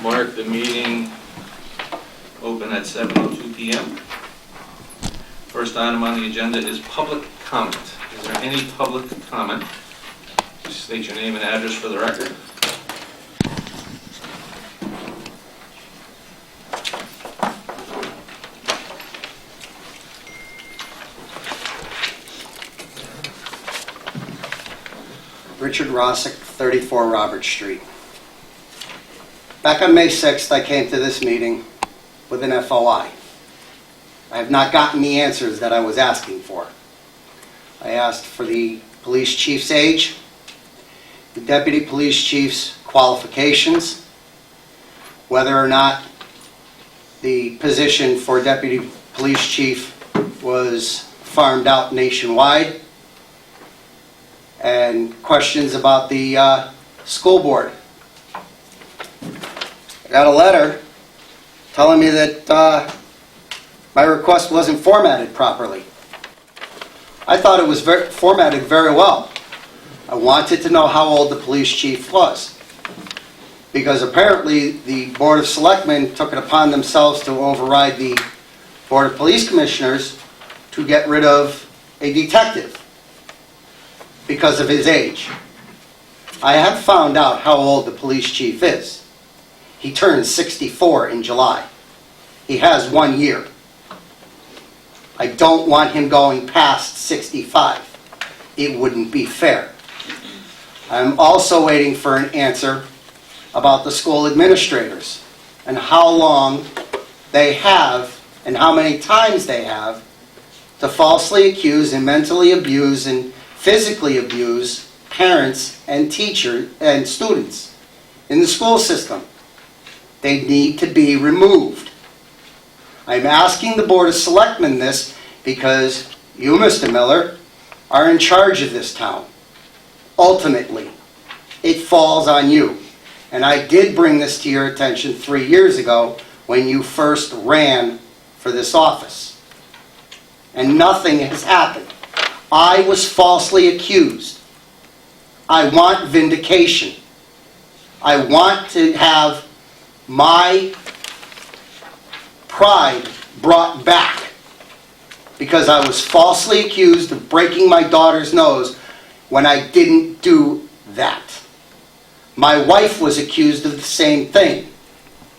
Mark the meeting open at 7:02 p.m. First item on the agenda is public comment. Is there any public comment? Please state your name and address for the record. Richard Rossick, 34 Robert Street. Back on May 6th, I came to this meeting with an FOI. I have not gotten the answers that I was asking for. I asked for the police chief's age, the deputy police chief's qualifications, whether or not the position for deputy police chief was farmed out nationwide, and questions about the school board. I got a letter telling me that my request wasn't formatted properly. I thought it was formatted very well. I wanted to know how old the police chief was, because apparently the Board of Selectmen took it upon themselves to override the Board of Police Commissioners to get rid of a detective because of his age. I have found out how old the police chief is. He turned 64 in July. He has 1 year. I don't want him going past 65. It wouldn't be fair. I'm also waiting for an answer about the school administrators and how long they have and how many times they have to falsely accuse and mentally abuse and physically abuse parents and teachers and students in the school system. They need to be removed. I'm asking the Board of Selectmen this because you, Mr. Miller, are in charge of this town. Ultimately, it falls on you. And I did bring this to your attention 3 years ago when you first ran for this office. And nothing has happened. I was falsely accused. I want vindication. I want to have my pride brought back because I was falsely accused of breaking my daughter's nose when I didn't do that. My wife was accused of the same thing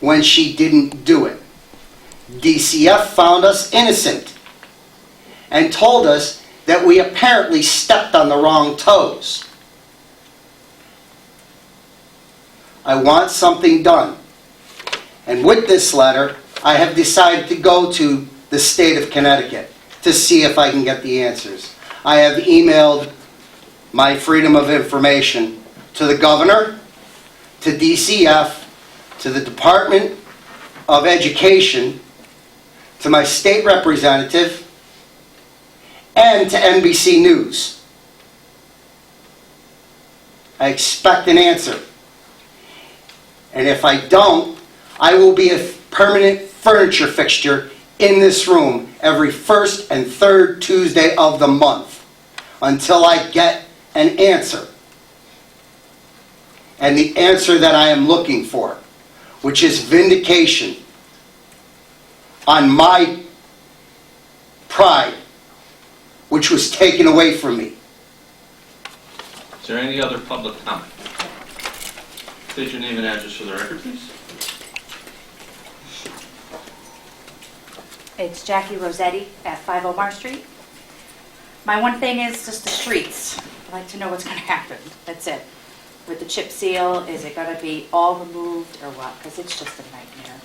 when she didn't do it. DCF found us innocent and told us that we apparently stepped on the wrong toes. I want something done. And with this letter, I have decided to go to the state of Connecticut to see if I can get the answers. I have emailed my freedom of information to the governor, to DCF, to the Department of Education, to my state representative, and to NBC News. I expect an answer. And if I don't, I will be a permanent furniture fixture in this room every first and third Tuesday of the month until I get an answer. And the answer that I am looking for, which is vindication on my pride, which was taken away from me. Is there any other public comment? State your name and address for the record, please. It's Jackie Rossetti at 50 Mars Street. My one thing is just the streets. I'd like to know what's going to happen. That's it. With the chip seal, is it going to be all removed or what? Because it's just a nightmare.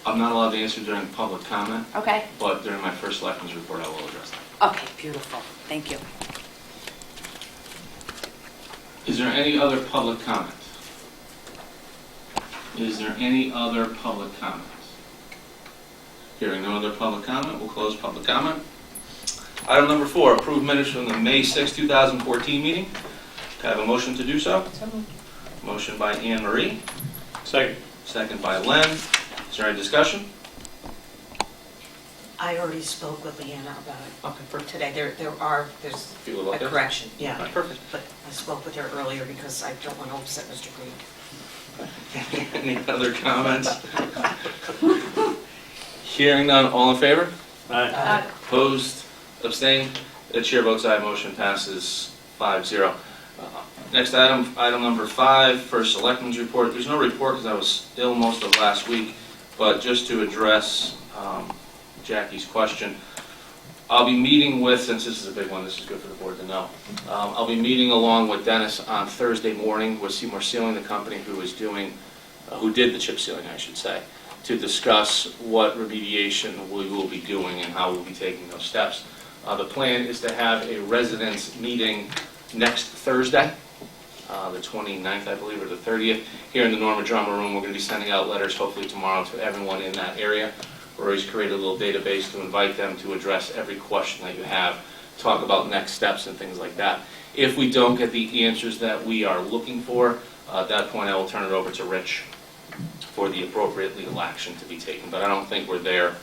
I'm not allowed to answer during public comment, Okay. but during my first selectmen's report, I will address that. Okay, beautiful. Thank you. Is there any other public comment? Is there any other public comments? Hearing no other public comment, we'll close public comment. Item number 4, approve minutes from the May 6, 2014 meeting. Can I have a motion to do so? Motion by Anne Marie. Second. Second by Len. Is there any discussion? I already spoke with Leanna about it. Okay, perfect. Today. There's Feel about a that? correction, yeah. Perfect. But I spoke with her earlier because I don't want to upset Mr. Green. Any other comments? Hearing none, all in favor? Aye. Opposed, abstained, the chair votes aye, motion passes 5-0. Next item, item number 5, first selectmen's report. There's no report because I was ill most of last week, but just to address Jackie's question, I'll be meeting with, since this is a big one, this is good for the board to know, I'll be meeting along with Dennis on Thursday morning with Seymour Sealing, the company who did the chip sealing, I should say, to discuss what remediation we will be doing and how we'll be taking those steps. The plan is to have a residents meeting next Thursday, the 29th, I believe, or the 30th, here in the Norma Drama Room. We're going to be sending out letters hopefully tomorrow to everyone in that area. We're always created a little database to invite them to address every question that you have, talk about next steps and things like that. If we don't get the answers that we are looking for, at that point I will turn it over to Rich for the appropriate legal action to be taken. But I don't think we're there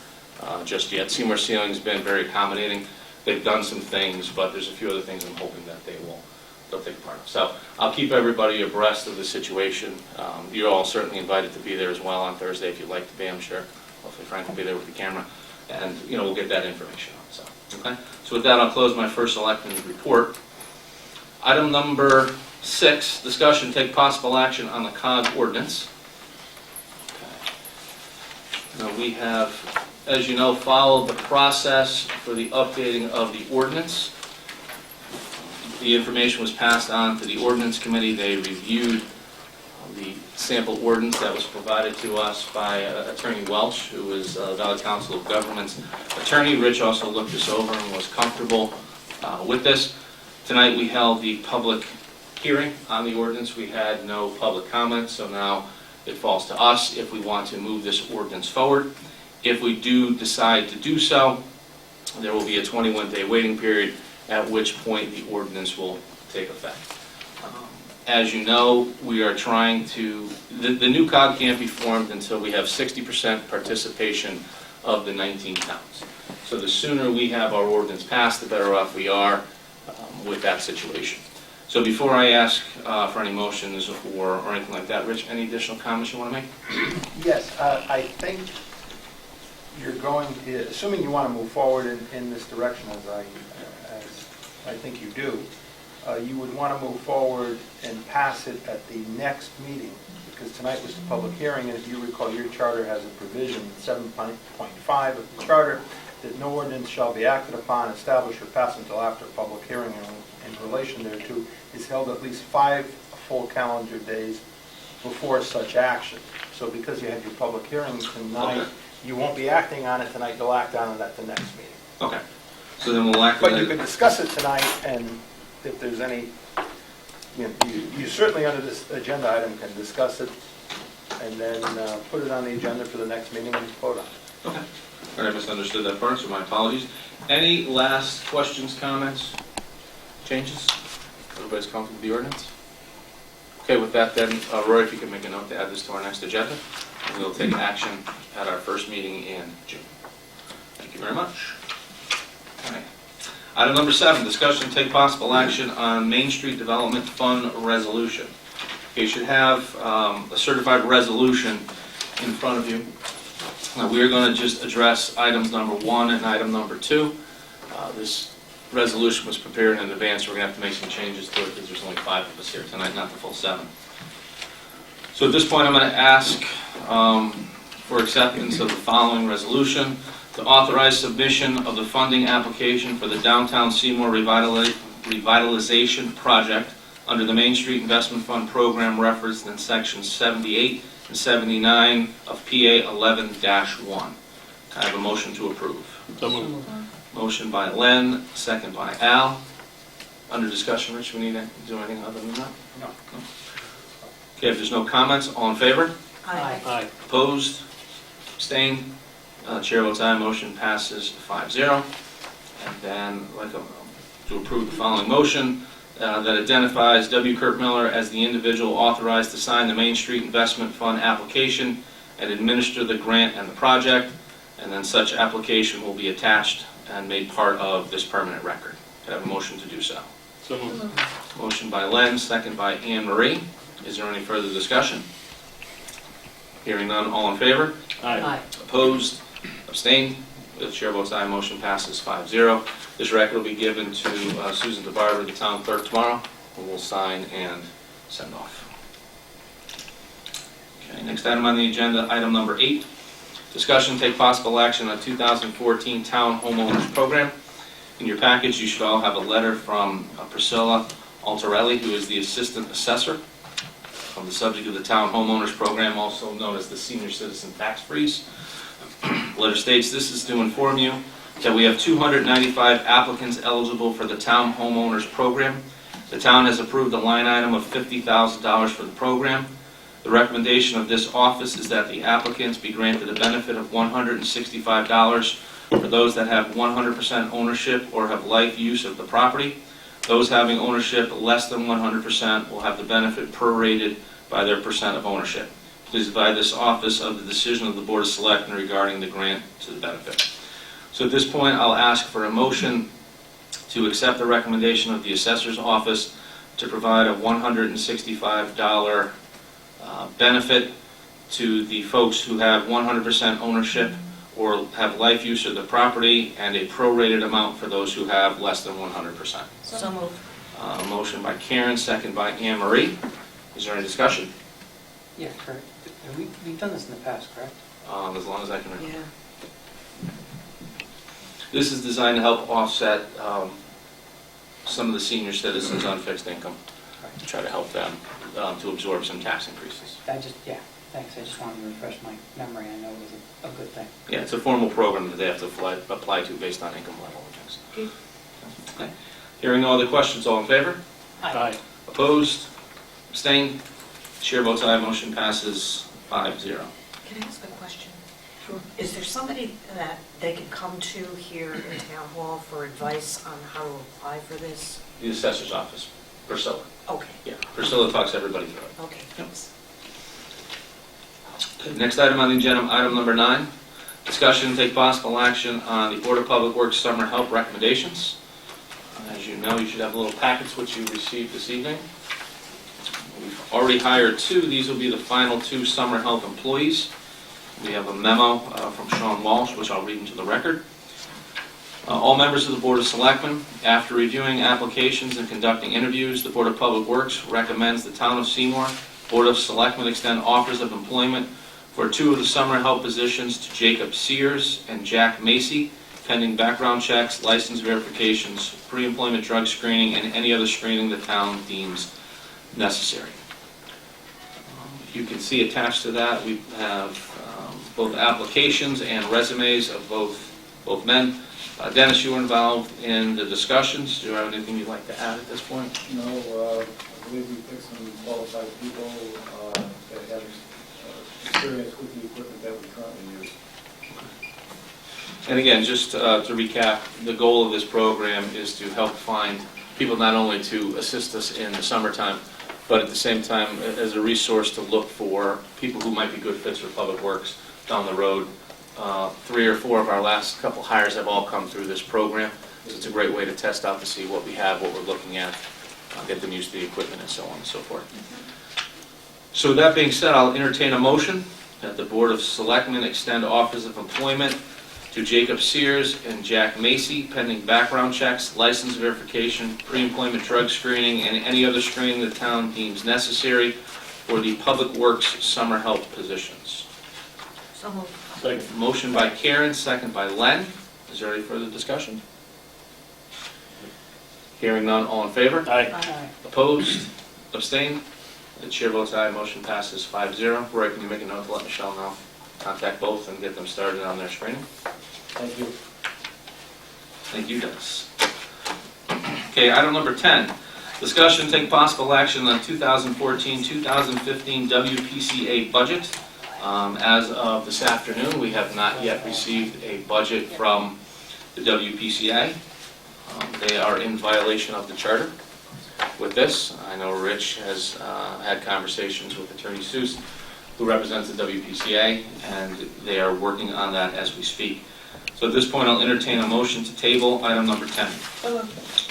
just yet. Seymour Sealing's been very accommodating. They've done some things, but there's a few other things I'm hoping that they'll take part of. So I'll keep everybody abreast of the situation. You're all certainly invited to be there as well on Thursday if you'd like to be, I'm sure. Hopefully Frank will be there with the camera, and we'll get that information on. So with that, I'll close my first selectmen's report. Item number 6, discussion, take possible action on the COG ordinance. Now we have, as you know, followed the process for the updating of the ordinance. The information was passed on to the ordinance committee. They reviewed the sample ordinance that was provided to us by Attorney Welch, who is Valley Council of Governments attorney. Rich also looked this over and was comfortable with this. Tonight we held the public hearing on the ordinance. We had no public comments, so now it falls to us if we want to move this ordinance forward. If we do decide to do so, there will be a 21-day waiting period, at which point the ordinance will take effect. As you know, we are trying to, the new COG can't be formed until we have 60% participation of the 19 towns. So the sooner we have our ordinance passed, the better off we are with that situation. So before I ask for any motions or anything like that, Rich, any additional comments you want to make? Yes, I think you're going, assuming you want to move forward in this direction, as I think you do, you would want to move forward and pass it at the next meeting, because tonight was the public hearing, and if you recall, your charter has a provision, 7.5 of the charter, that no ordinance shall be acted upon, established, or passed until after public hearing in relation thereto is held at least 5 full calendar days before such action. So because you had your public hearing tonight, Okay. you won't be acting on it tonight, you'll act on it at the next meeting. Okay. So then we'll act But on you it. can discuss it tonight, and if there's any, you certainly under this agenda item can discuss it, and then put it on the agenda for the next meeting and vote on it. Okay. All right, I misunderstood that part, so my apologies. Any last questions, comments, changes? Everybody's comfortable with the ordinance? Okay, with that then, Roy, if you can make a note to add this to our next agenda, and we'll take action at our first meeting in June. Thank you very much. All right. Item number 7, discussion and take possible action on Main Street Development Fund resolution. Okay, you should have a certified resolution in front of you. We are going to just address items number 1 and item number 2. This resolution was prepared in advance. We're going to have to make some changes to it because there's only 5 of us here tonight, not the full 7. So at this point, I'm going to ask for acceptance of the following resolution: to authorize submission of the funding application for the Downtown Seymour Revitalization Project under the Main Street Investment Fund program referenced in Section 78 and 79 of PA 11-1. I have a motion to approve. So moved. Motion by Len, second by Al. Under discussion, Rich, we need to do anything other than that? No. Okay, if there's no comments, all in favor? Aye. Aye. Opposed? Abstained? Chair votes aye, motion passes 5-0. And then I'd like to approve the following motion that identifies W. Kurt Miller as the individual authorized to sign the Main Street Investment Fund application and administer the grant and the project, and then such application will be attached and made part of this permanent record. Could I have a motion to do so? So moved. Motion by Len, second by Anne Marie. Is there any further discussion? Hearing none, all in favor? Aye. Opposed? Abstained? The chair votes aye, motion passes 5-0. This record will be given to Susan DeBarber, the town clerk, tomorrow, who will sign and send off. Okay, next item on the agenda, item number 8. Discussion, take possible action on 2014 Town Homeowners Program. In your package, you should all have a letter from Priscilla Altarelli, who is the Assistant Assessor, on the subject of the Town Homeowners Program, also known as the Senior Citizen Tax Freeze. The letter states, this is to inform you that we have 295 applicants eligible for the Town Homeowners Program. The town has approved a line item of $50,000 for the program. The recommendation of this office is that the applicants be granted a benefit of $165 for those that have 100% ownership or have life use of the property. Those having ownership less than 100% will have the benefit prorated by their percent of ownership. Please advise this office of the decision of the Board of Selectmen regarding the grant to the benefit. So at this point, I'll ask for a motion to accept the recommendation of the Assessor's Office to provide a $165 benefit to the folks who have 100% ownership or have life use of the property, and a prorated amount for those who have less than 100%. So moved. Motion by Karen, second by Anne Marie. Is there any discussion? Yeah, correct. We've done this in the past, correct? As long as I can remember. Yeah. This is designed to help offset some of the senior citizens on fixed income, to try to help them to absorb some tax increases. Thanks. I just wanted to refresh my memory. I know it was a good thing. Yeah, it's a formal program that they have to apply to based on income level. Okay. Hearing no other questions, all in favor? Aye. Opposed? Abstained? Chair votes aye, motion passes 5-0. Can I ask a question? Is there somebody that they can come to here in Town Hall for advice on how to apply for this? The Assessor's Office, Priscilla. Okay, Yeah, Priscilla talks everybody through it. okay, thanks. Next item on the agenda, item number 9. Discussion and take possible action on the Board of Public Works summer help recommendations. As you know, you should have little packets which you received this evening. We've already hired 2. These will be the final 2 summer help employees. We have a memo from Sean Walsh, which I'll read into the record. All members of the Board of Selectmen, after reviewing applications and conducting interviews, the Board of Public Works recommends the Town of Seymour Board of Selectmen extend offers of employment for 2 of the summer help positions to Jacob Sears and Jack Macy, pending background checks, license verifications, pre-employment drug screening, and any other screening the town deems necessary. You can see attached to that, we have both applications and resumes of both men. Dennis, you were involved in the discussions. Do you have anything you'd like to add at this point? No, I believe we picked some qualified people that have experience with the equipment that we currently use. And again, just to recap, the goal of this program is to help find people not only to assist us in the summertime, but at the same time as a resource to look for people who might be good fits for Public Works down the road. 3 or 4 of our last couple hires have all come through this program. So it's a great way to test out to see what we have, what we're looking at, get them used to the equipment and so on and so forth. So with that being said, I'll entertain a motion that the Board of Selectmen extend offers of employment to Jacob Sears and Jack Macy, pending background checks, license verification, pre-employment drug screening, and any other screening the town deems necessary for the Public Works summer help positions. So moved. Second. Motion by Karen, second by Len. Is there any further discussion? Hearing none, all in favor? Aye. Opposed? Abstained? The chair votes aye, motion passes 5-0. Roy, can you make a note to let Michelle know? Contact both and get them started on their screening. Thank you. Thank you, Dennis. Okay, item number 10. Discussion, take possible action on 2014-2015 WPCA budget. As of this afternoon, we have not yet received a budget from the WPCA. They are in violation of the charter with this. I know Rich has had conversations with Attorney Seuss, who represents the WPCA, and they are working on that as we speak. So at this point, I'll entertain a motion to table item number 10.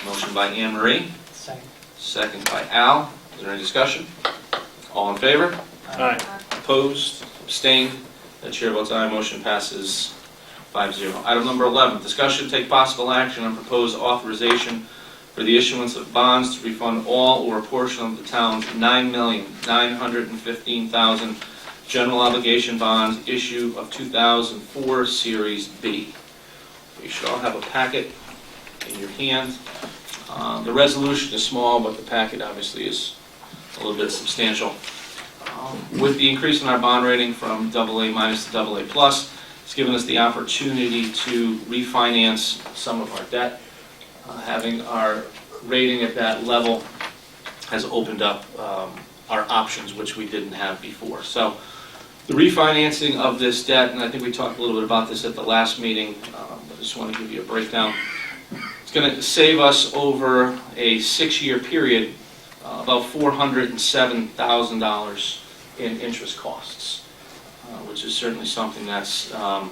Motion by Anne Marie, Second. second by Al. Is there any discussion? All in favor? Aye. Opposed? Abstained? The chair votes aye, motion passes 5-0. Item number 11, discussion take possible action on proposed authorization for the issuance of bonds to refund all or a portion of the town's $9,915,000 general obligation bonds issue of 2004 Series B. You should all have a packet in your hand. The resolution is small, but the packet obviously is a little bit substantial. With the increase in our bond rating from AA- to AA+, it's given us the opportunity to refinance some of our debt. Having our rating at that level has opened up our options, which we didn't have before. So the refinancing of this debt, and I think we talked a little bit about this at the last meeting, but I just want to give you a breakdown. It's going to save us over a 6-year period about $407,000 in interest costs, which is certainly something that's going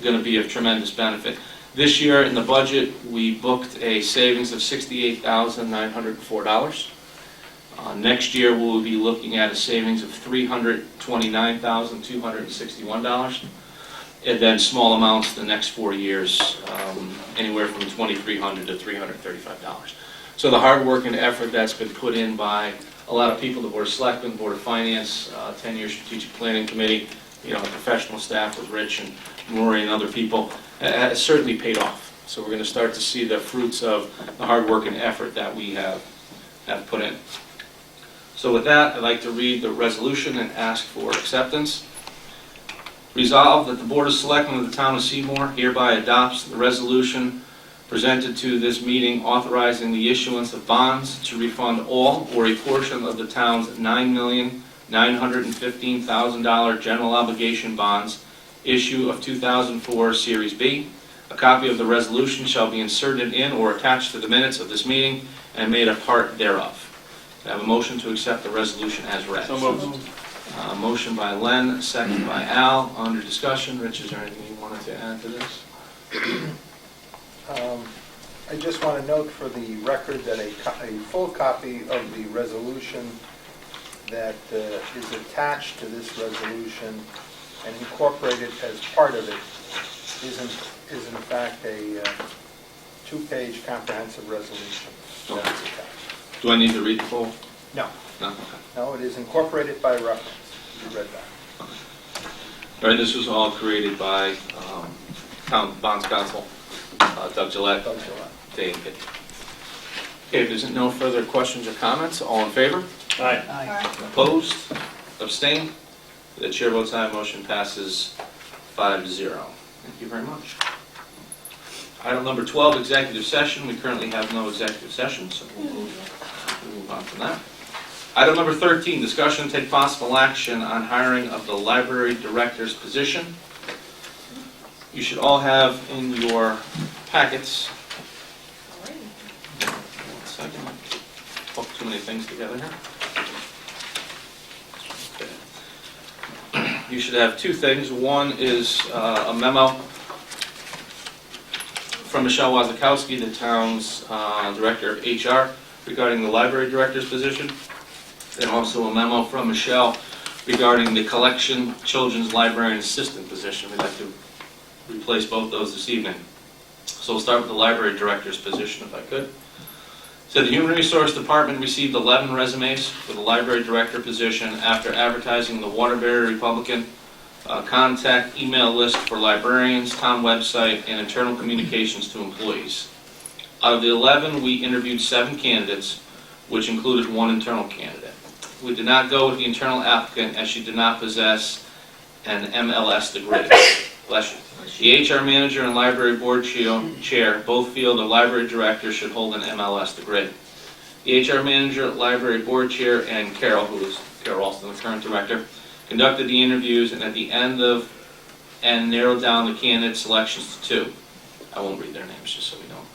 to be of tremendous benefit. This year in the budget, we booked a savings of $68,904. Next year, we'll be looking at a savings of $329,261. And then small amounts the next 4 years, anywhere from $2,300 to $335. So the hard work and effort that's been put in by a lot of people, the Board of Selectmen, Board of Finance, 10-year Strategic Planning Committee, the professional staff with Rich and Rory and other people, has certainly paid off. So we're going to start to see the fruits of the hard work and effort that we have put in. So with that, I'd like to read the resolution and ask for acceptance. Resolved that the Board of Selectmen of the Town of Seymour hereby adopts the resolution presented to this meeting authorizing the issuance of bonds to refund all or a portion of the town's $9,915,000 general obligation bonds issue of 2004 Series B. A copy of the resolution shall be inserted in or attached to the minutes of this meeting and made a part thereof. I have a motion to accept the resolution as read. So moved. Motion by Len, second by Al. Under discussion, Rich, is there anything you wanted to add to this? I just want to note for the record that a full copy of the resolution that is attached to this resolution and incorporated as part of it is in fact a 2-page comprehensive resolution that is attached. Do I need to read the full? No. No? Okay. No, it is incorporated by reference. You read that. All right, this was all created by Town Bonds Counsel, Doug Gillette, Doug Gillette. Dave. Okay, if there's no further questions or comments, all in favor? Aye. Opposed? Abstained? The chair votes aye, motion passes 5-0. Thank you very much. Item number 12, executive session. We currently have no executive session, so we'll move on from that. Item number 13, discussion take possible action on hiring of the library director's position. You should all have in your packets. One second. Put too many things together here. Okay. You should have two things. One is a memo from Michelle Wazakowski, the town's director of HR, regarding the library director's position. And also a memo from Michelle regarding the collection children's librarian assistant position. We'd like to replace both those this evening. So we'll start with the library director's position, if I could. So the Human Resource Department received 11 resumes for the library director position after advertising the Waterbury Republican contact email list for librarians, town website, and internal communications to employees. Out of the 11, we interviewed 7 candidates, which included 1 internal candidate. We did not go with the internal applicant as she did not possess an MLS degree. Bless you. The HR manager and library board chair both feel the library director should hold an MLS degree. The HR manager, library board chair, and Carol, who is Carol Alston, the current director, conducted the interviews and at the end narrowed down the candidate selections to 2. I won't read their names just so we know.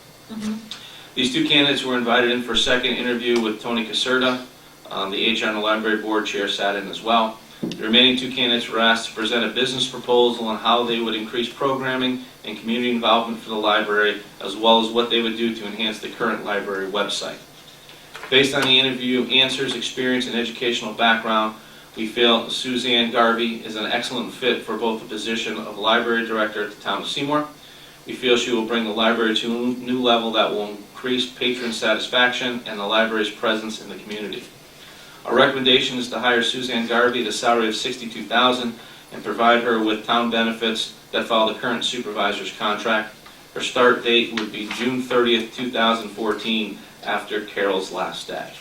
These 2 candidates were invited in for a second interview with Tony Caserta. The HR and the library board chair sat in as well. The remaining 2 candidates were asked to present a business proposal on how they would increase programming and community involvement for the library, as well as what they would do to enhance the current library website. Based on the interview answers, experience, and educational background, We feel Suzanne Garvey is an excellent fit for both the position of library director at the town of Seymour. We feel she will bring the library to a new level that will increase patron satisfaction and the library's presence in the community. Our recommendation is to hire Suzanne Garvey at a salary of $62,000 and provide her with town benefits that follow the current supervisor's contract. Her start date would be June 30th, 2014, after Carol's last day.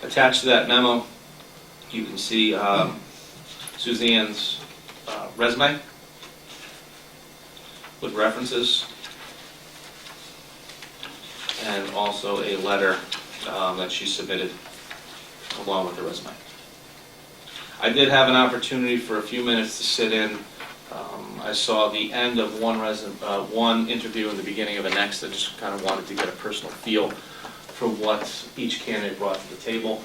Attached to that memo, you can see Suzanne's resume with references, and also a letter that she submitted along with the resume. I did have an opportunity for a few minutes to sit in. I saw the end of one interview and the beginning of the next. I just kind of wanted to get a personal feel for what each candidate brought to the table.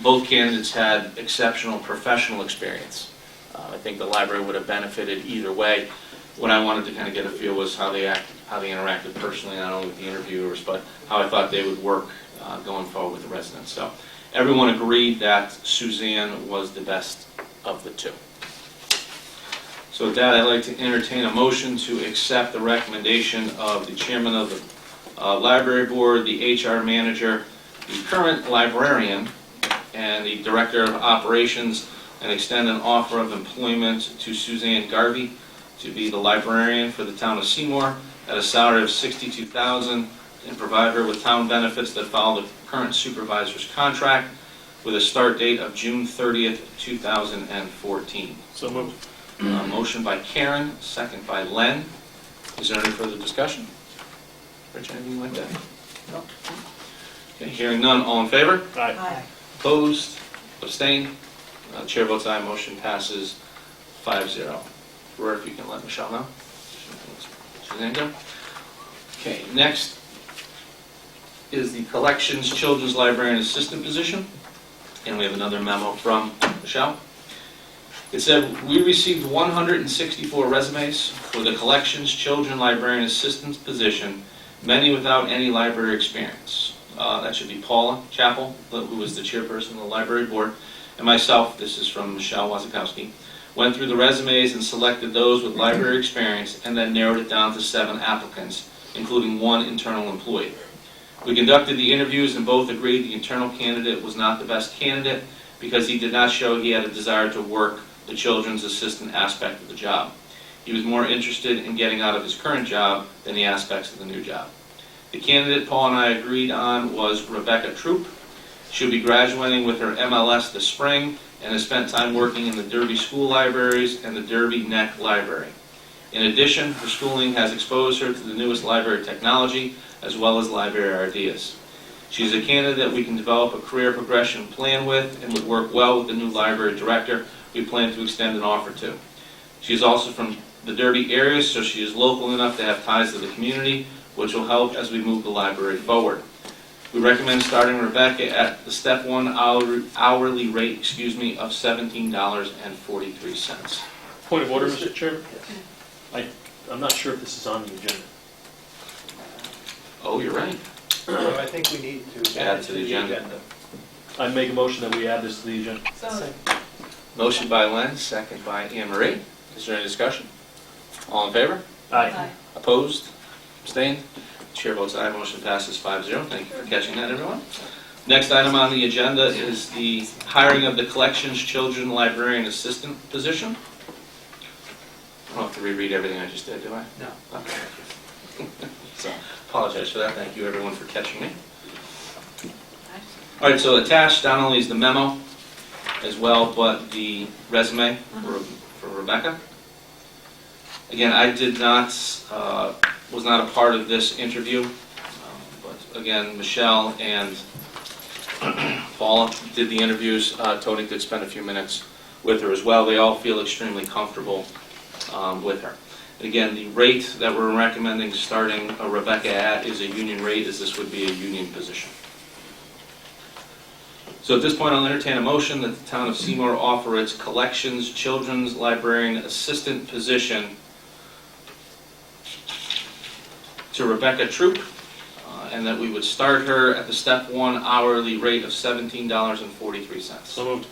Both candidates had exceptional professional experience. I think the library would have benefited either way. What I wanted to kind of get a feel was how they interacted personally, not only with the interviewers, but how I thought they would work going forward with the residents. So everyone agreed that Suzanne was the best of the two. So with that, I'd like to entertain a motion to accept the recommendation of the chairman of the library board, the HR manager, the current librarian, and the director of operations, and extend an offer of employment to Suzanne Garvey to be the librarian for the town of Seymour at a salary of $62,000 and provide her with town benefits that follow the current supervisor's contract with a start date of June 30th, 2014. So moved. Motion by Karen, second by Len. Is there any further discussion? Rich, anything like that? No. Okay, hearing none, all in favor? Aye. Aye. Opposed? Abstained? Chair votes aye, motion passes 5-0. Rory, if you can let Michelle know. Suzanne, go. Okay, next is the Collections Children's Librarian Assistant position. And we have another memo from Michelle. It said, we received 164 resumes for the Collections Children Librarian Assistant position, many without any library experience. That should be Paula Chappell, who is the chairperson of the library board, and myself. This is from Michelle Wazakowski. Went through the resumes and selected those with library experience and then narrowed it down to 7 applicants, including 1 internal employee. We conducted the interviews and both agreed the internal candidate was not the best candidate because he did not show he had a desire to work the children's assistant aspect of the job. He was more interested in getting out of his current job than the aspects of the new job. The candidate Paul and I agreed on was Rebecca Troop. She'll be graduating with her MLS this spring and has spent time working in the Derby School Libraries and the Derby Neck Library. In addition, her schooling has exposed her to the newest library technology as well as library ideas. She's a candidate we can develop a career progression plan with and would work well with the new library director we plan to extend an offer to. She is also from the Derby area, so she is local enough to have ties to the community, which will help as we move the library forward. We recommend starting Rebecca at the step 1 hourly rate, of $17.43. Point of order, Mr. Chairman? I'm not sure if this is on the agenda. Oh, you're right. So I think we need to Add to the agenda. I make a motion that we add this to the agenda. Motion by Len, second by Anne Marie. Is there any discussion? All in favor? Aye. Opposed? Abstained? Chair votes aye, motion passes 5-0. Thank you for catching that, everyone. Next item on the agenda is the hiring of the Collections Children Librarian Assistant position. I don't have to reread everything I just did, do I? No. Okay. So, apologize for that. Thank you, everyone, for catching me. All right, so attached not only is the memo as well, but the resume for Rebecca. Again, I did not, was not a part of this interview, but again, Michelle and Paula did the interviews. Tony did spend a few minutes with her as well. They all feel extremely comfortable with her. And again, the rate that we're recommending starting Rebecca at is a union rate, as this would be a union position. So at this point, I'll entertain a motion that the town of Seymour offer its Collections Children's Librarian Assistant position to Rebecca Troop, and that we would start her at the step 1 hourly rate of $17.43. So moved.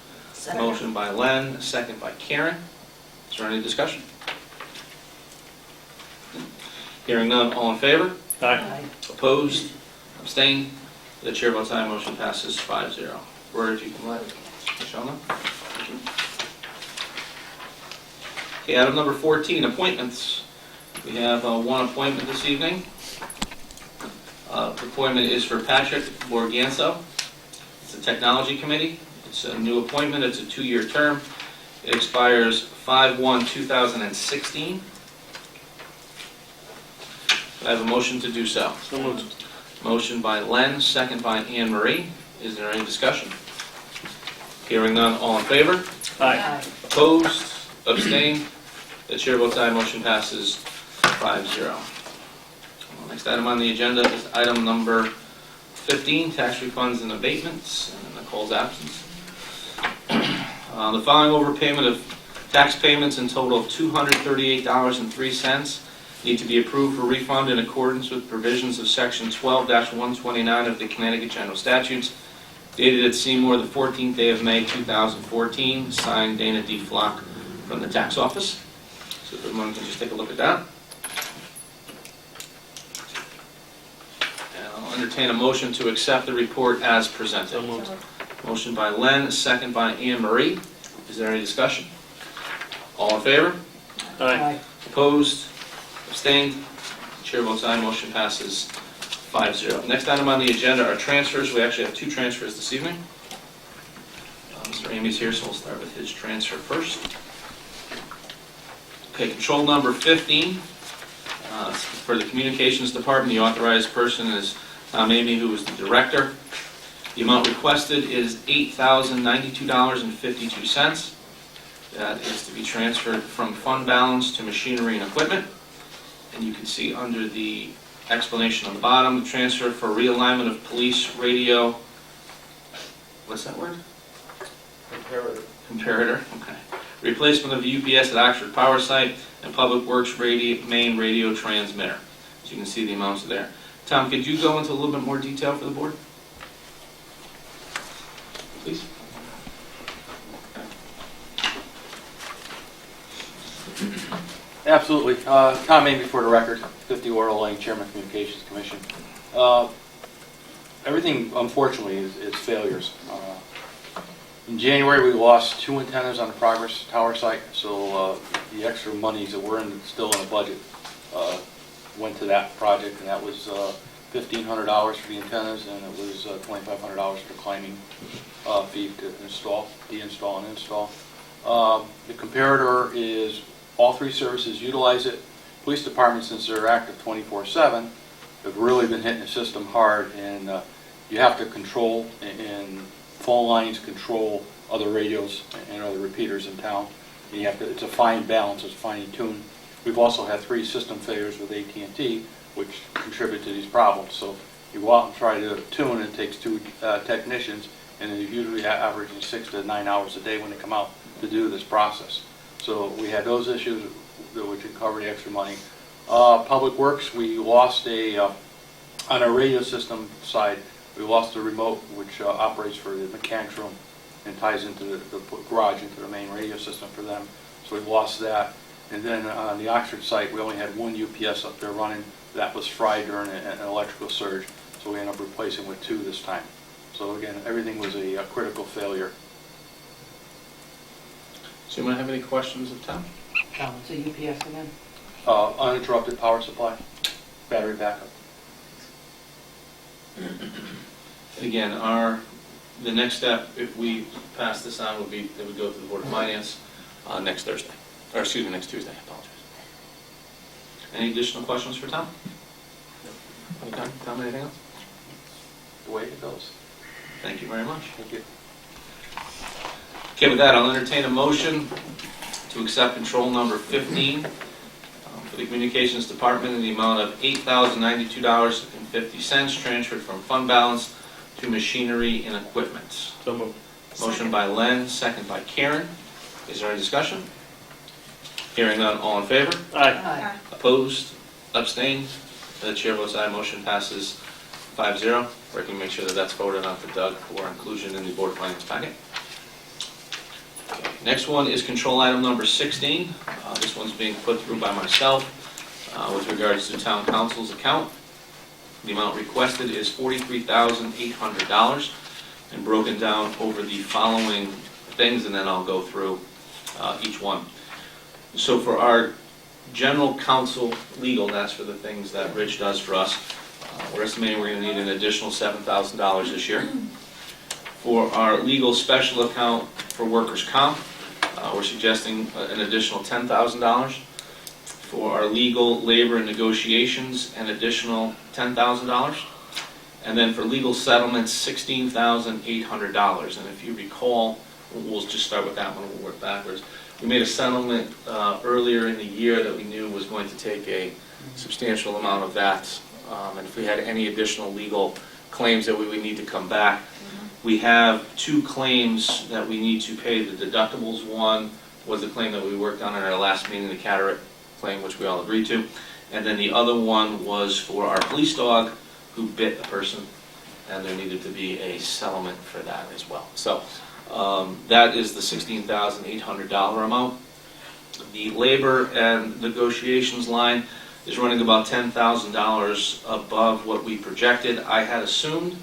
Motion by Len, second by Karen. Is there any discussion? Hearing none, all in favor? Aye. Opposed? Abstained? The chair votes aye, motion passes 5-0. Word, if you can let Michelle know. Thank you. Okay, item number 14, appointments. We have one appointment this evening. The appointment is for Patrick Borganso. It's a technology committee. It's a new appointment. It's a 2-year term. It expires 5/1/2016. I have a motion to do so. So moved. Motion by Len, second by Anne Marie. Is there any discussion? Hearing none, all in favor? Aye. Opposed? Abstained? The chair votes aye, motion passes 5-0. Next item on the agenda is item number 15, tax refunds and abatements, and Nicole's absence. The following overpayment of tax payments in total of $238.03 need to be approved for refund in accordance with provisions of Section 12-129 of the Connecticut General Statutes, dated at Seymour the 14th day of May 2014, signed Dana D. Flock from the tax office. So if everyone can just take a look at that. And I'll entertain a motion to accept the report as presented. So moved. Motion by Len, second by Anne Marie. Is there any discussion? All in favor? Aye. Opposed? Abstained? Chair votes aye, motion passes 5-0. Next item on the agenda are transfers. We actually have 2 transfers this evening. Mr. Amy's here, so we'll start with his transfer first. Okay, control number 15. For the Communications Department, the authorized person is Tom Amy, who is the director. The amount requested is $8,092.52. That is to be transferred from fund balance to machinery and equipment. And you can see under the explanation on the bottom, the transfer for realignment of police radio, what's that word? Comparator, okay. Replacement of the UPS at Oxford Power Site and Public Works main radio transmitter. So you can see the amounts there. Tom, could you go into a little bit more detail for the board? Please. Absolutely. Tom Amy for the record, 50 Oral Lane, Chairman of Communications Commission. Everything, unfortunately, is failures. In January, we lost 2 antennas on the Progress Tower site, so the extra monies that were still in the budget went to that project, and that was $1,500 for the antennas, and it was $2,500 for the climbing fee to install, deinstall, and install. The comparator is all 3 services utilize it. Police department, since they're active 24/7, have really been hitting the system hard, and you have to control, and phone lines control other radios and other repeaters in town. And you have to, it's a fine balance, it's a fine tune. We've also had 3 system failures with AT&T, which contribute to these problems. So you go out and try to tune, it takes 2 technicians, and they're usually averaging 6 to 9 hours a day when they come out to do this process. So we had those issues, which would cover the extra money. Public Works, we lost on our radio system side, we lost the remote, which operates for the mechanics room and ties into the garage, into the main radio system for them. So we lost that. And then on the Oxford site, we only had 1 UPS up there running. That was fried during an electrical surge, so we ended up replacing with 2 this time. So again, everything was a critical failure. So you might have any questions of Tom? What's a UPS again? Uninterrupted power supply, battery backup. Again, the next step, if we pass this on, would be, it would go to the Board of Finance next Thursday, or excuse me, next Tuesday, I apologize. Any additional questions for Tom? Okay, Tom, anything else? The way it goes. Thank you very much. Thank you. Okay, with that, I'll entertain a motion to accept control number 15 for the Communications Department in the amount of $8,092.50 transferred from fund balance to machinery and equipment. So moved. Motion by Len, second by Karen. Is there any discussion? Hearing none, all in favor? Aye. Opposed? Abstained? The chair votes aye, motion passes 5-0. We can make sure that that's voted on for Doug for inclusion in the Board of Finance packet. Okay, next one is control item number 16. This one's being put through by myself with regards to town council's account. The amount requested is $43,800 and broken down over the following things, and then I'll go through each one. So for our general counsel legal, that's for the things that Rich does for us. We're estimating we're going to need an additional $7,000 this year. For our legal special account for workers' comp, we're suggesting an additional $10,000. For our legal, labor, and negotiations, an additional $10,000. And then for legal settlements, $16,800. And if you recall, we'll just start with that one and we'll work backwards. We made a settlement earlier in the year that we knew was going to take a substantial amount of that. And if we had any additional legal claims that we would need to come back. We have 2 claims that we need to pay the deductibles. One was the claim that we worked on in our last meeting, the cataract claim, which we all agreed to. And then the other one was for our police dog who bit a person, and there needed to be a settlement for that as well. So that is the $16,800 amount. The labor and negotiations line is running about $10,000 above what we projected. I had assumed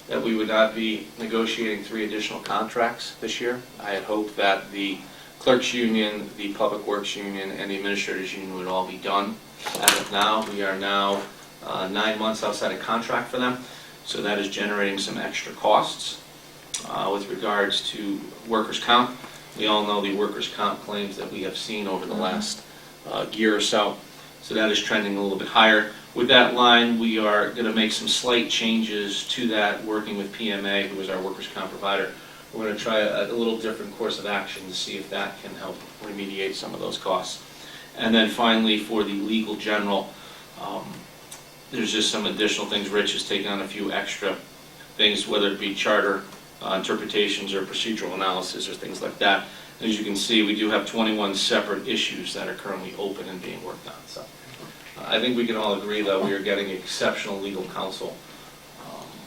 that we would not be negotiating 3 additional contracts this year. I had hoped that the clerks union, the public works union, and the administrators union would all be done. As of now, we are now 9 months outside of contract for them, so that is generating some extra costs. With regards to workers' comp, we all know the workers' comp claims that we have seen over the last year or so, so that is trending a little bit higher. With that line, we are going to make some slight changes to that, working with PMA, who is our workers' comp provider. We're going to try a little different course of action to see if that can help remediate some of those costs. And then finally, for the legal general, there's just some additional things. Rich has taken on a few extra things, whether it be charter interpretations or procedural analysis or things like that. And as you can see, we do have 21 separate issues that are currently open and being worked on. So I think we can all agree that we are getting exceptional legal counsel.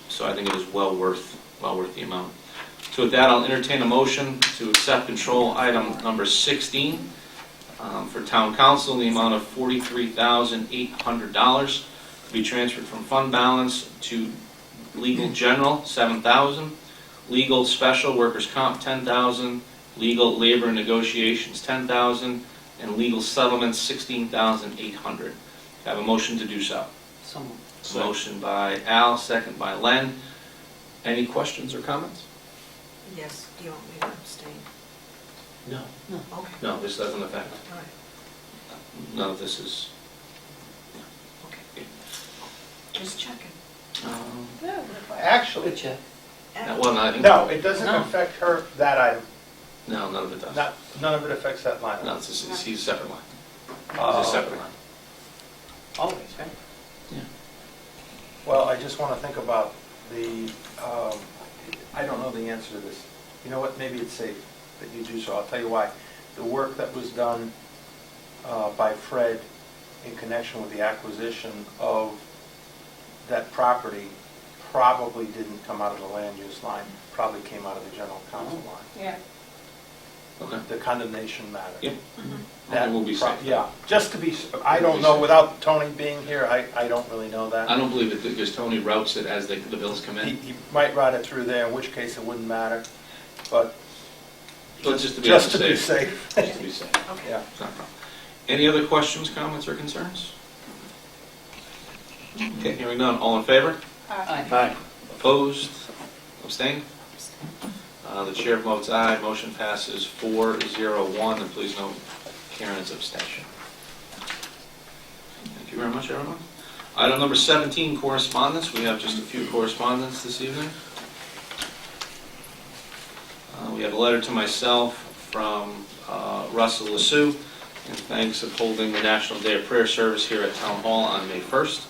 So I think it is well worth the amount. So with that, I'll entertain a motion to accept control item number 16 for town council in the amount of $43,800 to be transferred from fund balance to legal general, $7,000, legal special workers' comp, $10,000, legal labor and negotiations, $10,000, and legal settlements, $16,800. Have a motion to do so. Motion by Al, second by Len. Any questions or comments? Yes, do you want me to abstain? No. Okay, No, this doesn't affect. all right, None of this is. okay. Just checking. Actually, Good check. Well, I think. no, it doesn't No. affect her, that item. No, none of it does. None of it affects that line. No, he's a separate line. Uh, It's a separate line. Always, right? Well, I just want to think about the, I don't know the answer to this. You know what, maybe it's safe that you do so. I'll tell you why. The work that was done by Fred in connection with the acquisition of that property probably didn't come out of the land use line, probably came out of the general counsel line. Yeah. Okay. The condemnation matter. Yep. That will be safe. Yeah, just to be, I don't know, without Tony being here, I don't really know that. I don't believe it because Tony routes it as the bills come in. He might route it through there, in which case it wouldn't matter, but But just to be just to safe. be safe. Just to be safe. Okay. Yeah. It's not a problem. Any other questions, comments, or concerns? Okay, hearing none. All in favor? Aye. Opposed? Abstained? The chair votes aye. Motion passes 4-0-1. And please note Karen's abstention. Thank you very much, everyone. Item number 17, correspondence. We have just a few correspondence this evening. We have a letter to myself from Russell Lassou, in thanks of holding the National Day of Prayer service here at Town Hall on May 1st.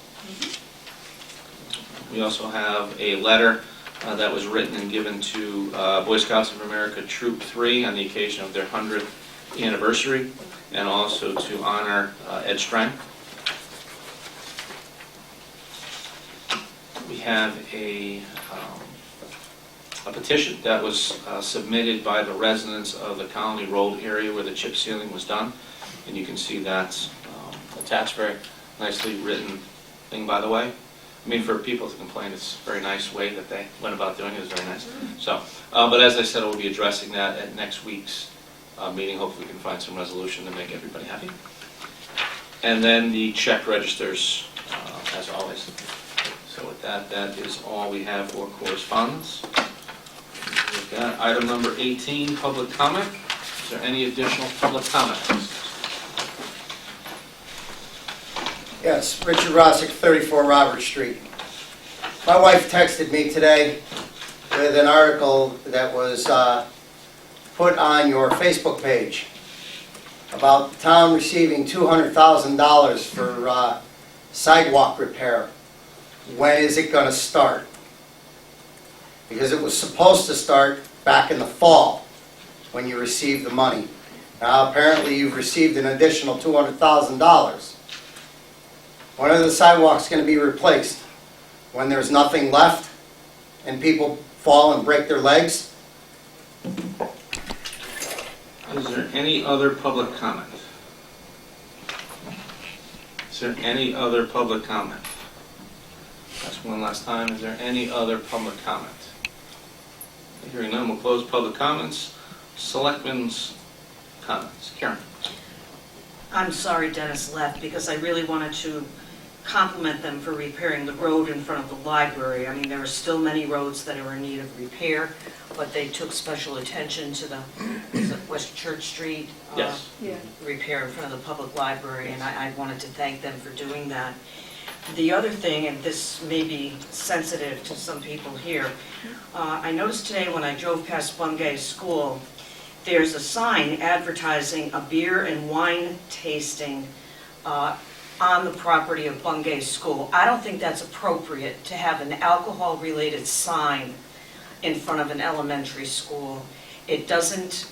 We also have a letter that was written and given to Boy Scouts of America Troop 3 on the occasion of their 100th anniversary, and also to honor Ed Strang. We have a a petition that was submitted by the residents of the Colony Road area where the chip sealing was done. And you can see that's attached, very nicely written thing, by the way. I mean, for people to complain, it's a very nice way that they went about doing it. It's very nice. So, but as I said, we'll be addressing that at next week's meeting. Hopefully we can find some resolution to make everybody happy. And then the check registers, as always. So with that, that is all we have for correspondence. With that, item number 18, public comment. Is there any additional public comment? Yes, Richard Rossick, 34 Robert Street. My wife texted me today with an article that was put on your Facebook page about the town receiving $200,000 for sidewalk repair. When is it going to start? Because it was supposed to start back in the fall when you received the money. Now apparently you've received an additional $200,000. When are the sidewalks going to be replaced? When there's nothing left and people fall and break their legs? Is there any other public comment? Is there any other public comment? That's one last time. Is there any other public comment? Hearing none, we'll close public comments. Selectmen's comments. Karen. I'm sorry Dennis left because I really wanted to compliment them for repairing the road in front of the library. I mean, there are still many roads that are in need of repair, but they took special attention to the is it West Church Street Yes. repair in front of the public library, and I wanted to thank them for doing that. The other thing, and this may be sensitive to some people here, I noticed today when I drove past Bungay School, there's a sign advertising a beer and wine tasting on the property of Bungay School. I don't think that's appropriate to have an alcohol-related sign in front of an elementary school. It doesn't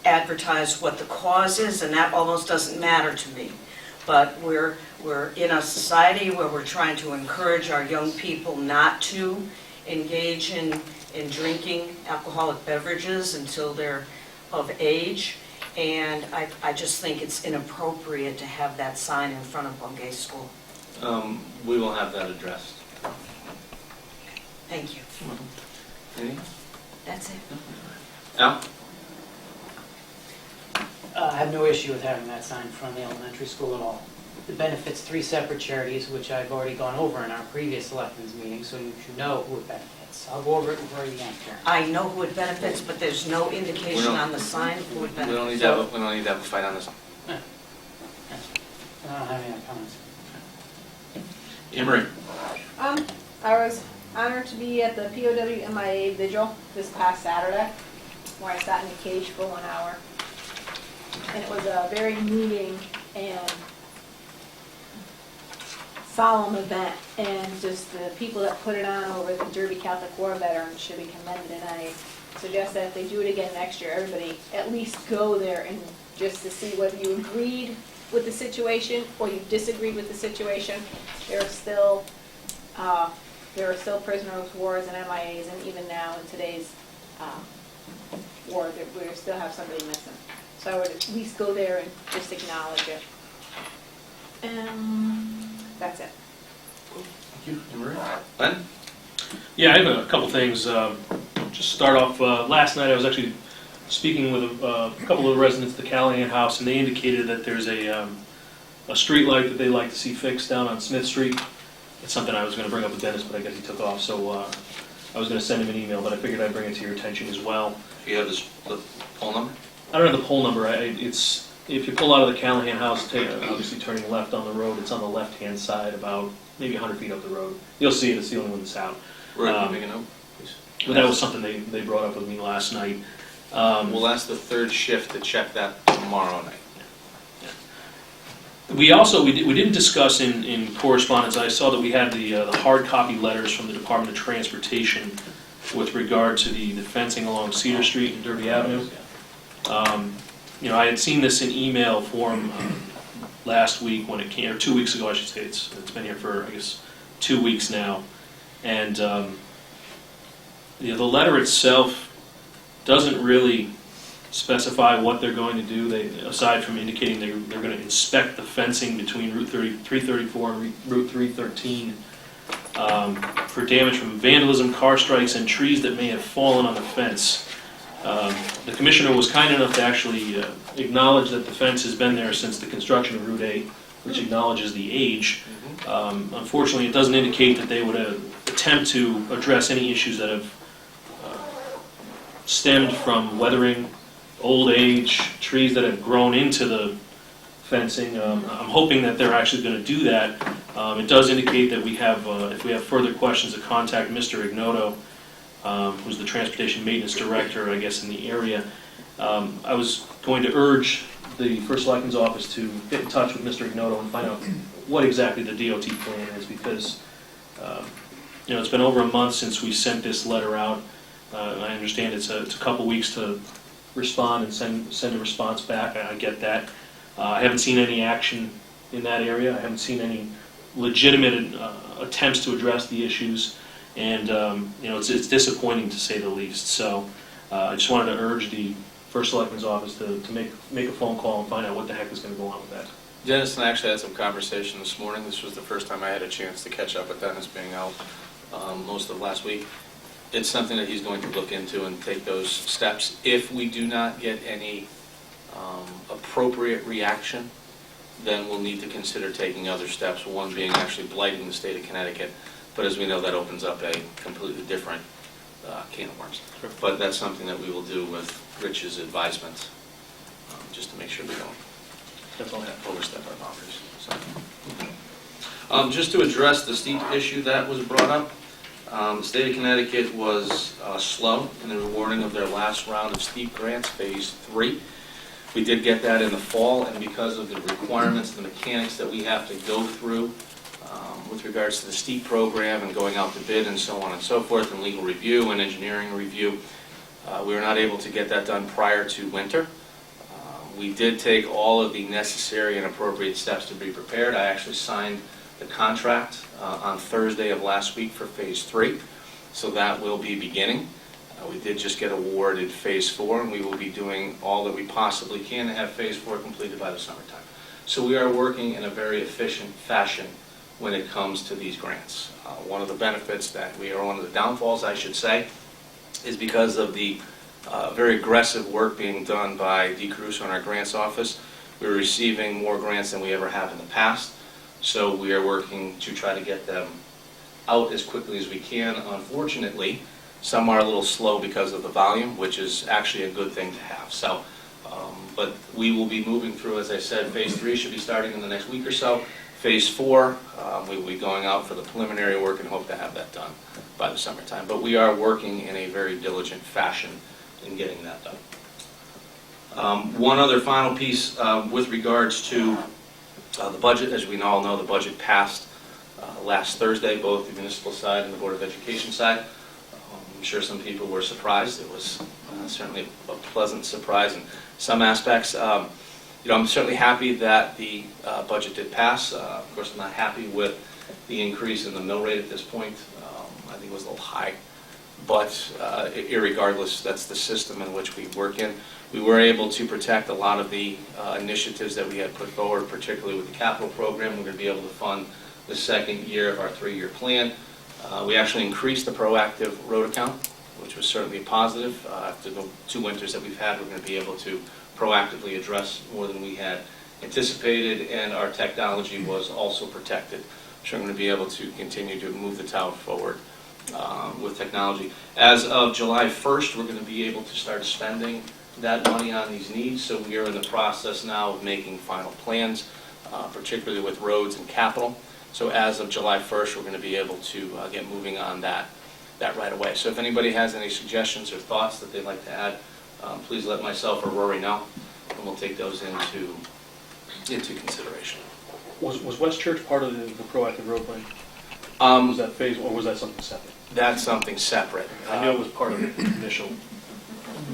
advertise what the cause is, and that almost doesn't matter to me. But we're in a society where we're trying to encourage our young people not to engage in drinking alcoholic beverages until they're of age. And I just think it's inappropriate to have that sign in front of Bungay School. We will have that addressed. Thank you. Anything? That's it. Al? I have no issue with having that sign in front of the elementary school at all. It benefits 3 separate charities, which I've already gone over in our previous selectmen's meeting, so you should know who it benefits. I'll go over it before you end, Karen. I know who it benefits, but there's no indication on the sign of who it We benefits. don't need to have a fight on this. I don't have any other comments. Emery? I was honored to be at the POW MIA vigil this past Saturday, where I sat in a cage for 1 hour. And it was a very moving and solemn event, and just the people that put it on over the Derby Catholic War veterans should be commended, and I suggest that if they do it again next year, everybody at least go there and just to see whether you agreed with the situation or you disagreed with the situation. There are still prisoner of wars and MIAs, and even now in today's war, we still have somebody missing. So I would at least go there and just acknowledge it. That's it. Thank you. Emery? Ben? Yeah, I have a couple things. Just start off, last night I was actually speaking with a couple of the residents of the Callahan House, and they indicated that there's a street light that they'd like to see fixed down on Smith Street. It's something I was going to bring up with Dennis, but I guess he took off, so I was going to send him an email, but I figured I'd bring it to your attention as well. Do you have the phone number? I don't know the poll number. It's if you pull out of the Callahan House, obviously turning left on the road, it's on the left-hand side, about maybe 100 feet up the road. You'll see it. It's the only one that's out. Right, make a note, please. But that was something they brought up with me last night. We'll ask the third shift to check that tomorrow night. We didn't discuss in correspondence. I saw that we had the hard copy letters from the Department of Transportation with regard to the fencing along Cedar Street and Derby Avenue. I had seen this in email form last week when it came, or 2 weeks ago, I should say. It's been here for, I guess, 2 weeks now. And the letter itself doesn't really specify what they're going to do. They, aside from indicating they're going to inspect the fencing between Route 334 and Route 313 for damage from vandalism, car strikes, and trees that may have fallen on the fence. The commissioner was kind enough to actually acknowledge that the fence has been there since the construction of Route 8, which acknowledges the age. Unfortunately, it doesn't indicate that they would attempt to address any issues that have stemmed from weathering, old age, trees that have grown into the fencing. I'm hoping that they're actually going to do that. It does indicate that we have, if we have further questions, to contact Mr. Ignoto, who's the Transportation Maintenance Director, I guess, in the area. I was going to urge the First Selectman's office to get in touch with Mr. Ignoto and find out what exactly the DOT plan is, because it's been over a month since we sent this letter out. I understand it's a couple weeks to respond and send a response back. I get that. I haven't seen any action in that area. I haven't seen any legitimate attempts to address the issues, and it's disappointing to say the least. So I just wanted to urge the First Selectman's office to make a phone call and find out what the heck is going to go on with that. Dennis and I actually had some conversation this morning. This was the first time I had a chance to catch up with Dennis, being out most of last week. It's something that he's going to look into and take those steps. If we do not get any appropriate reaction, then we'll need to consider taking other steps, one being actually blighting the state of Connecticut. But as we know, that opens up a completely different can of worms. Sure. But that's something that we will do with Rich's advisement, just to make sure we don't That's all I have. overstep our boundaries. So, just to address the steep issue that was brought up, the state of Connecticut was slow in the rewarding of their last round of steep grants, Phase 3. We did get that in the fall, and because of the requirements, the mechanics that we have to go through with regards to the steep program and going out to bid and so on and so forth, and legal review and engineering review, we were not able to get that done prior to winter. We did take all of the necessary and appropriate steps to be prepared. I actually signed the contract on Thursday of last week for Phase 3, so that will be beginning. We did just get awarded Phase 4, and we will be doing all that we possibly can to have Phase 4 completed by the summertime. So we are working in a very efficient fashion when it comes to these grants. One of the benefits that we are, one of the downfalls, I should say, is because of the very aggressive work being done by Dee Caruso in our grants office. We're receiving more grants than we ever have in the past, so we are working to try to get them out as quickly as we can. Unfortunately, some are a little slow because of the volume, which is actually a good thing to have. So, but we will be moving through, as I said, Phase 3 should be starting in the next week or so. Phase 4, we will be going out for the preliminary work and hope to have that done by the summertime. But we are working in a very diligent fashion in getting that done. One other final piece with regards to the budget. As we all know, the budget passed last Thursday, both the municipal side and the Board of Education side. I'm sure some people were surprised. It was certainly a pleasant surprise in some aspects. I'm certainly happy that the budget did pass. Of course, I'm not happy with the increase in the mill rate at this point. I think it was a little high. But irregardless, that's the system in which we work in. We were able to protect a lot of the initiatives that we had put forward, particularly with the capital program. We're going to be able to fund the second year of our 3-year plan. We actually increased the proactive road account, which was certainly a positive. After the 2 winters that we've had, we're going to be able to proactively address more than we had anticipated, and our technology was also protected. I'm sure I'm going to be able to continue to move the town forward with technology. As of July 1st, we're going to be able to start spending that money on these needs, so we are in the process now of making final plans, particularly with roads and capital. So as of July 1st, we're going to be able to get moving on that right away. So if anybody has any suggestions or thoughts that they'd like to add, please let myself or Rory know, and we'll take those into consideration. Was West Church part of the proactive road plan? Was that phase, or was that something separate? That's something separate. I know it was part of the initial.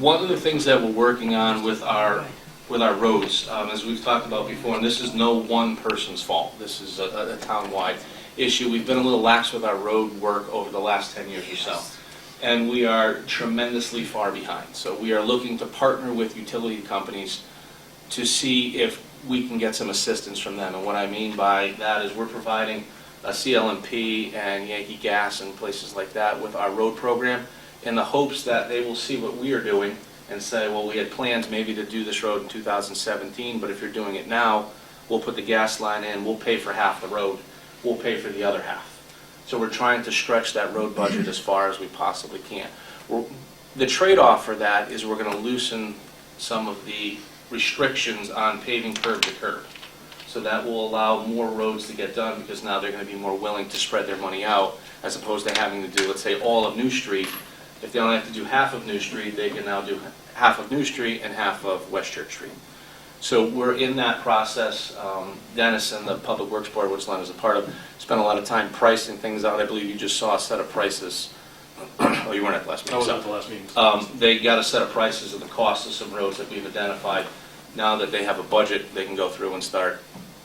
One of the things that we're working on with our roads, as we've talked about before, and this is no one person's fault. This is a town-wide issue. We've been a little lax with our road work over the last 10 years or so. and we are tremendously far behind. So we are looking to partner with utility companies to see if we can get some assistance from them. And what I mean by that is we're providing a CLMP and Yankee Gas and places like that with our road program in the hopes that they will see what we are doing and say, well, we had plans maybe to do this road in 2017, but if you're doing it now, we'll put the gas line in, we'll pay for half the road, we'll pay for the other half. So we're trying to stretch that road budget as far as we possibly can. The trade-off for that is we're going to loosen some of the restrictions on paving curb to curb. So that will allow more roads to get done because now they're going to be more willing to spread their money out as opposed to having to do, let's say, all of New Street. If they only have to do half of New Street, they can now do half of New Street and half of West Church Street. So we're in that process. Dennis and the Public Works Board, which Len is a part of, spent a lot of time pricing things out. I believe you just saw a set of prices. Oh, you weren't at the last meeting. I was so, at the last meeting. they got a set of prices of the cost of some roads that we've identified. Now that they have a budget, they can go through and start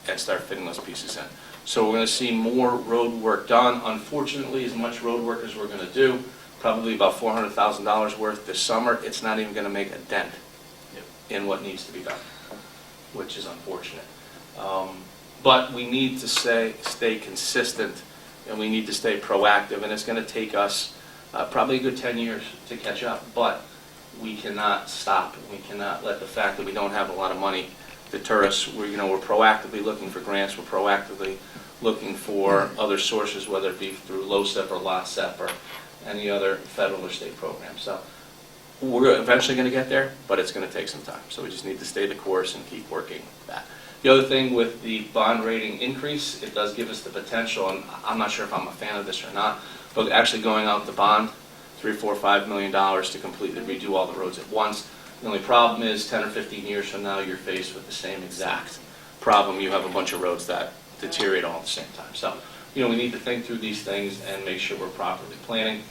fitting those pieces in. So we're going to see more road work done. Unfortunately, as much road work as we're going to do, probably about $400,000 worth this summer, it's not even going to make a dent in what needs to be done, which is unfortunate. But we need to stay consistent, and we need to stay proactive, and it's going to take us probably a good 10 years to catch up, but we cannot stop. We cannot let the fact that we don't have a lot of money deter us. We're proactively looking for grants. We're proactively looking for other sources, whether it be through LoSEP or LOTSEP or any other federal or state program. So we're eventually going to get there, but it's going to take some time. So we just need to stay the course and keep working that. The other thing with the bond rating increase, it does give us the potential, and I'm not sure if I'm a fan of this or not, but actually going out the bond, $3, $4, $5 million to completely redo all the roads at once. The only problem is 10 or 15 years from now, you're faced with the same exact problem. You have a bunch of roads that deteriorate all at the same time. So, we need to think through these things and make sure we're properly planning.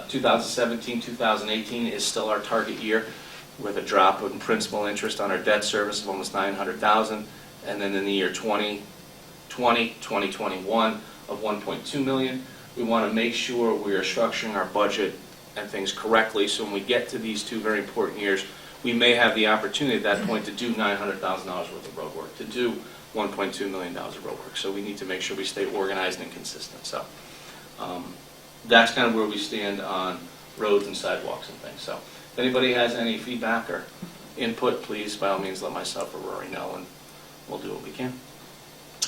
2017, 2018 is still our target year with a drop in principal interest on our debt service of almost $900,000. And then in the year 2020, 2021 of $1.2 million. We want to make sure we are structuring our budget and things correctly, so when we get to these two very important years, we may have the opportunity at that point to do $900,000 worth of road work, to do $1.2 million of road work. So we need to make sure we stay organized and consistent. So that's kind of where we stand on roads and sidewalks and things. So if anybody has any feedback or input, please, by all means, let myself or Rory know, and we'll do what we can.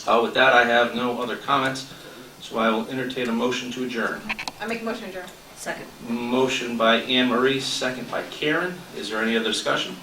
With that, I have no other comments. So I will entertain a motion to adjourn. I make a motion to adjourn. Second. Motion by Anne Marie, second by Karen. Is there any other discussion?